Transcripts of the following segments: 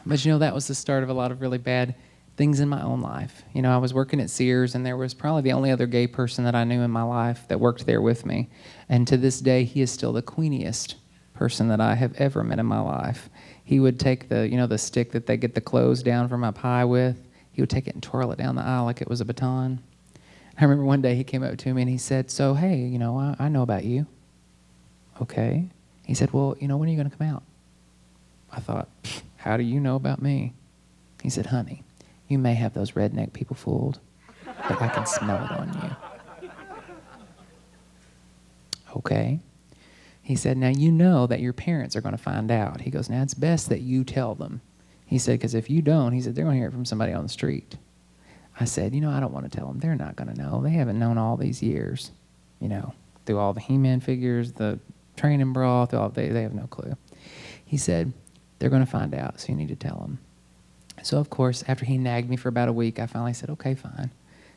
But that was the start of a lot of really bad things in my own life. I was working at Sears, and there was probably the only other gay person that I knew in my life that worked there with me. And to this day, he is still the queeniest person that I have ever met in my life. He would take the stick that they get the clothes down from my pie with. He would take it and twirl it down the aisle like it was a baton. I remember one day he came up to me and he said, "So, hey, I know about you." Okay. He said, "Well, when are you going to come out?" I thought, "How do you know about me?" He said, "Honey, you may have those redneck people fooled, but I can smell it on you." Okay. He said, "Now you know that your parents are going to find out." He goes, "Now it's best that you tell them." He said, "Because if you don't," he said, "they're going to hear it from somebody on the street." I said, I don't want to tell them. They're not going to know. They haven't known all these years, through all the He-Man figures, the training bra, they have no clue. He said, "They're going to find out, so you need to tell them." So, of course, after he nagged me for about a week, I finally said, "Okay, fine."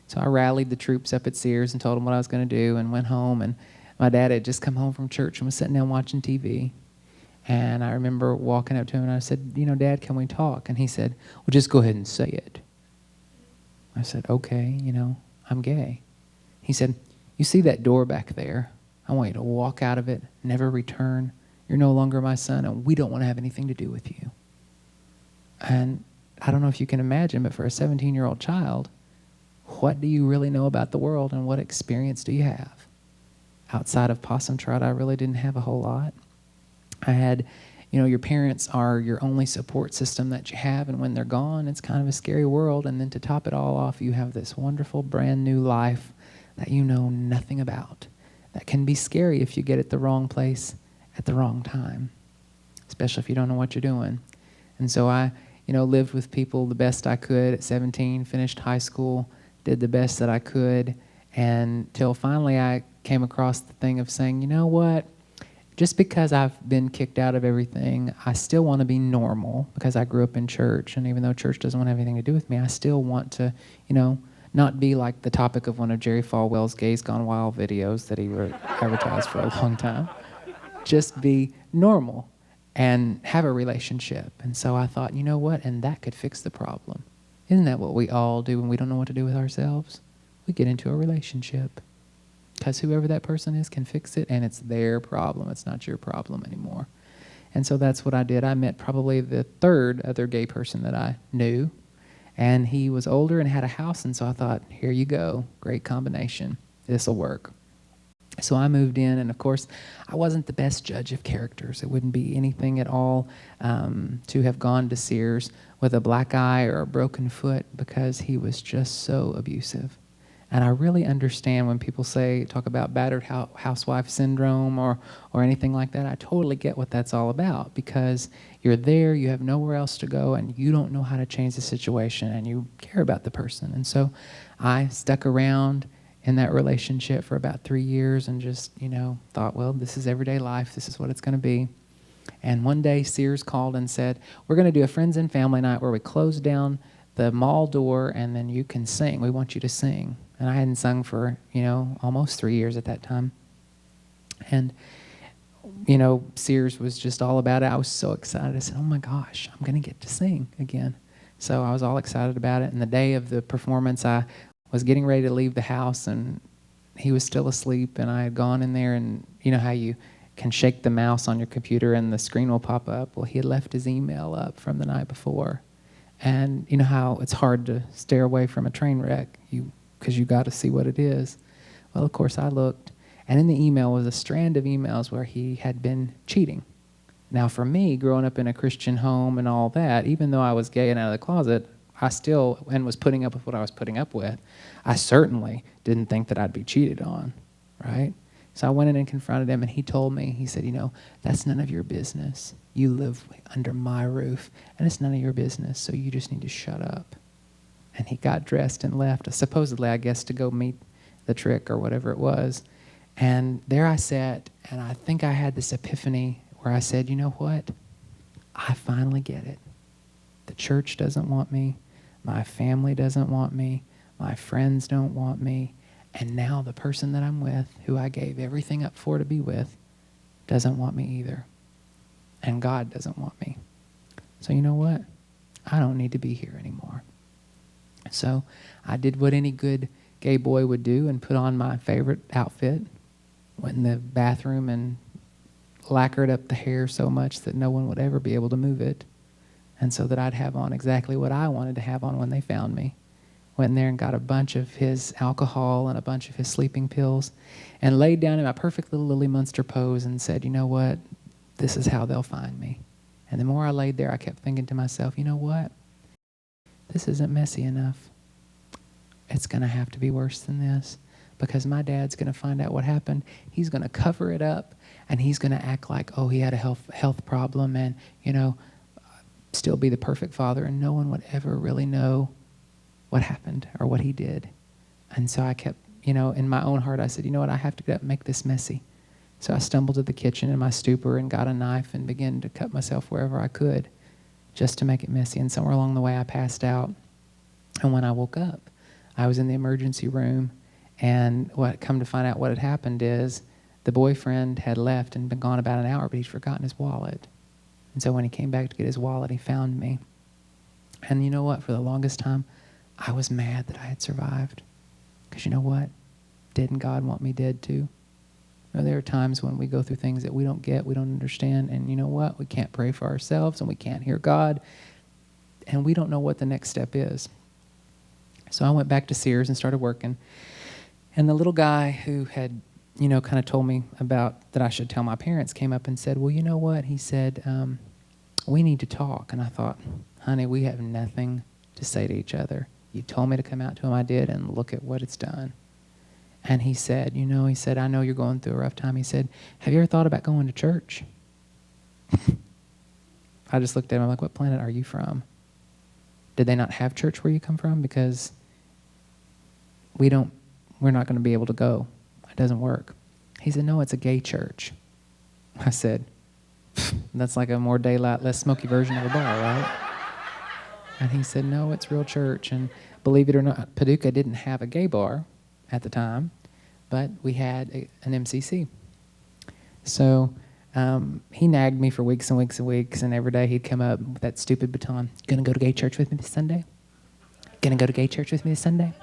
So I rallied the troops up at Sears and told them what I was going to do and went home. And my dad had just come home from church and was sitting down watching TV. And I remember walking up to him and I said, "Dad, can we talk?" And he said, "Well, just go ahead and say it." I said, "Okay, I'm gay." He said, "You see that door back there? I want you to walk out of it, never return. You're no longer my son, and we don't want to have anything to do with you." And I don't know if you can imagine, but for a 17-year-old child, what do you really know about the world and what experience do you have? Outside of possum trot, I really didn't have a whole lot. I had, your parents are your only support system that you have, and when they're gone, it's kind of a scary world. And then to top it all off, you have this wonderful brand new life that you know nothing about. That can be scary if you get at the wrong place at the wrong time, especially if you don't know what you're doing. And so I, lived with people the best I could at 17, finished high school, did the best that I could, and till finally I came across the thing of saying, you know what? Just because I've been kicked out of everything, I still want to be normal because I grew up in church. And even though church doesn't want to have anything to do with me, I still want to, not be like the topic of one of Jerry Falwell's Gays Gone Wild videos that he advertised for a long time. Just be normal and have a relationship. And so I thought, you know what? And that could fix the problem. Isn't that what we all do when we don't know what to do with ourselves? We get into a relationship. Because whoever that person is can fix it, and it's their problem. It's not your problem anymore. And so that's what I did. I met probably the third other gay person that I knew, and he was older and had a house, and so I thought, here you go, great combination. This will work. So I moved in, and of course, I wasn't the best judge of characters. It wouldn't be anything at all to have gone to Sears with a black eye or a broken foot because he was just so abusive. And I really understand when people talk about battered housewife syndrome or anything like that. I totally get what that's all about because you're there, you have nowhere else to go, and you don't know how to change the situation, and you care about the person. And so I stuck around in that relationship for about 3 years and just, thought, well, this is everyday life. This is what it's going to be. And one day Sears called and said, we're going to do a friends and family night where we close down the mall door and then you can sing. We want you to sing. And I hadn't sung for, almost 3 years at that time. And, Sears was just all about it. I was so excited. I said, oh my gosh, I'm going to get to sing again. So I was all excited about it. And the day of the performance, I was getting ready to leave the house and he was still asleep. And I had gone in there and you know how you can shake the mouse on your computer and the screen will pop up. Well, he had left his email up from the night before. And you know how it's hard to stare away from a train wreck because you got to see what it is. Well, of course, I looked, and in the email was a strand of emails where he had been cheating. Now, for me, growing up in a Christian home and all that, even though I was gay and out of the closet, I still, and was putting up with what I was putting up with, I certainly didn't think that I'd be cheated on, right? So I went in and confronted him, and he told me, he said, that's none of your business. You live under my roof, and it's none of your business, so you just need to shut up. And he got dressed and left, supposedly, I guess, to go meet the trick or whatever it was. And there I sat, and I think I had this epiphany where I said, you know what? I finally get it. The church doesn't want me. My family doesn't want me. My friends don't want me. And now the person that I'm with, who I gave everything up for to be with, doesn't want me either. And God doesn't want me. So you know what? I don't need to be here anymore. So I did what any good gay boy would do and put on my favorite outfit, went in the bathroom and lacquered up the hair so much that no one would ever be able to move it, and so that I'd have on exactly what I wanted to have on when they found me. Went in there and got a bunch of his alcohol and a bunch of his sleeping pills and laid down in my perfect little Lily Munster pose and said, you know what, this is how they'll find me. And the more I laid there, I kept thinking to myself, you know what, this isn't messy enough. It's going to have to be worse than this, because my dad's going to find out what happened. He's going to cover it up, and he's going to act like, oh, he had a health problem and, still be the perfect father, and no one would ever really know what happened or what he did. And so I kept, in my own heart, I said, you know what, I have to get up and make this messy. So I stumbled to the kitchen in my stupor and got a knife and began to cut myself wherever I could just to make it messy. And somewhere along the way, I passed out. And when I woke up, I was in the emergency room, and come to find out what had happened is the boyfriend had left and been gone about an hour, but he'd forgotten his wallet. And so when he came back to get his wallet, he found me. And you know what? For the longest time, I was mad that I had survived. Because you know what? Didn't God want me dead too? There are times when we go through things that we don't get, we don't understand, and you know what? We can't pray for ourselves, and we can't hear God, and we don't know what the next step is. So I went back to Sears and started working. And the little guy who had, kind of told me about that I should tell my parents came up and said, well, you know what? He said, we need to talk. And I thought, honey, we have nothing to say to each other. You told me to come out to him, I did, and look at what it's done. And he said, I know you're going through a rough time. He said, have you ever thought about going to church? I just looked at him, I'm like, what planet are you from? Did they not have church where you come from? Because we're not going to be able to go. It doesn't work. He said, no, it's a gay church. I said, that's like a more daylight, less smoky version of a bar, right? And he said, no, it's real church. And believe it or not, Paducah didn't have a gay bar at the time, but we had an MCC. So he nagged me for weeks and weeks and weeks, and every day he'd come up with that stupid baton. Gonna go to gay church with me this Sunday? Gonna go to gay church with me this Sunday?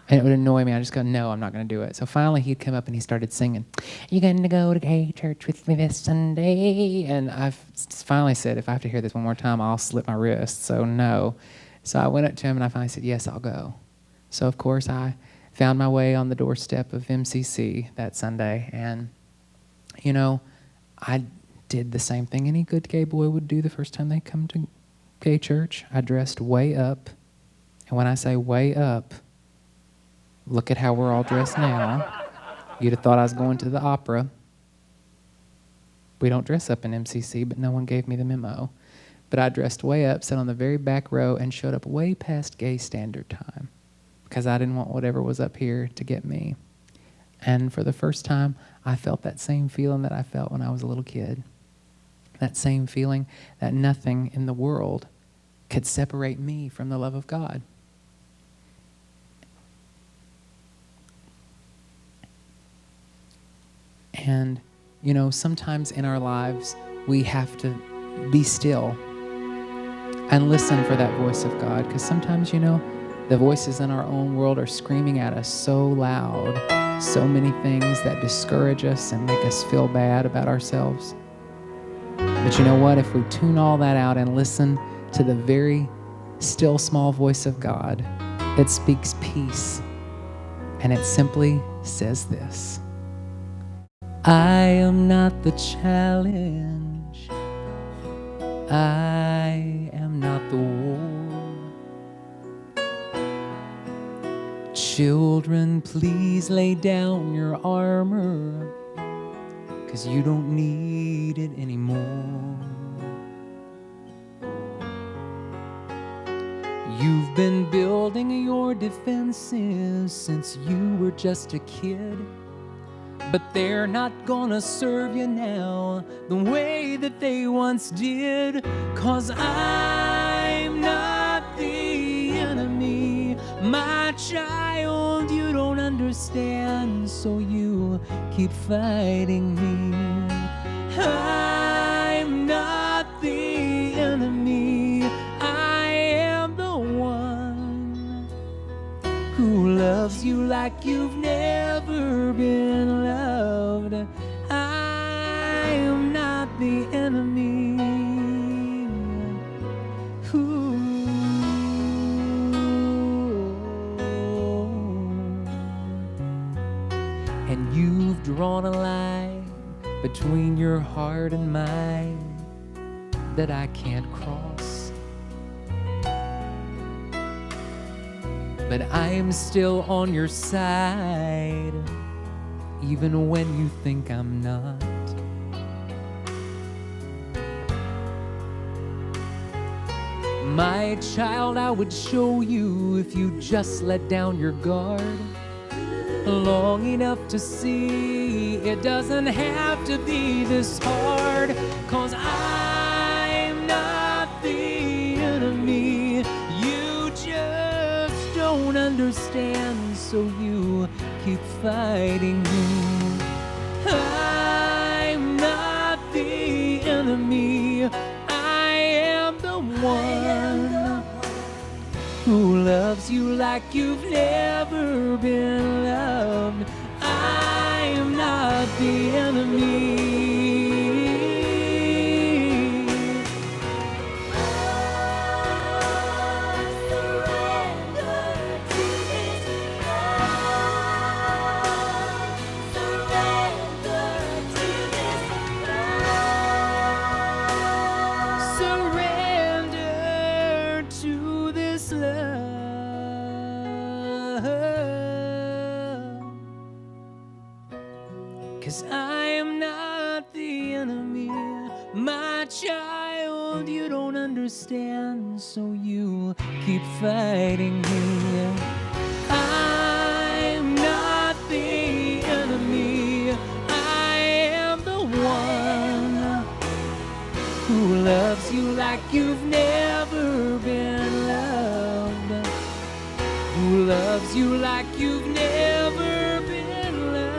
And it would annoy me. I just go, no, I'm not going to do it. So finally he'd come up and he started singing, you going to go to gay church with me this Sunday? And I finally said, if I have to hear this one more time, I'll slip my wrist. So no. So I went up to him and I finally said, yes, I'll go. So of course I found my way on the doorstep of MCC that Sunday. And, I did the same thing any good gay boy would do the first time they come to gay church. I dressed way up. And when I say way up, look at how we're all dressed now. You'd have thought I was going to the opera. We don't dress up in MCC, but no one gave me the memo. But I dressed way up, sat on the very back row, and showed up way past gay standard time because I didn't want whatever was up here to get me. And for the first time, I felt that same feeling that I felt when I was a little kid. That same feeling that nothing in the world could separate me from the love of God. And, sometimes in our lives, we have to be still and listen for that voice of God. Because sometimes, the voices in our own world are screaming at us so loud, so many things that discourage us and make us feel bad about ourselves. But you know what? If we tune all that out and listen to the very still, small voice of God, it speaks peace. And it simply says this: I am not the challenge. I am not the war. Children, please lay down your armor, 'cause you don't need it anymore. You've been building your defenses since you were just a kid. But they're not gonna serve you now the way that they once did. 'Cause I'm not the enemy, my child, you don't understand, so you keep fighting me. I'm not the enemy, I like you've never been loved. I am not the enemy. Ooh. And you've drawn a line between your heart and mine that I can't cross. But I am still on your side, even when you think I'm not. My child, I would show you if you just let down your guard long enough to see it doesn't have to be this hard. 'Cause I'm not the enemy. You just don't understand, so you keep fighting me. I'm not the enemy. I am the one who loves you like you've never been loved. I am not the enemy. Surrender to this love. 'Cause I am not the enemy. My child, you don't understand, so you keep fighting me. I'm not the enemy. I am the one who loves you like you've never been loved. Who loves you like you've never been loved.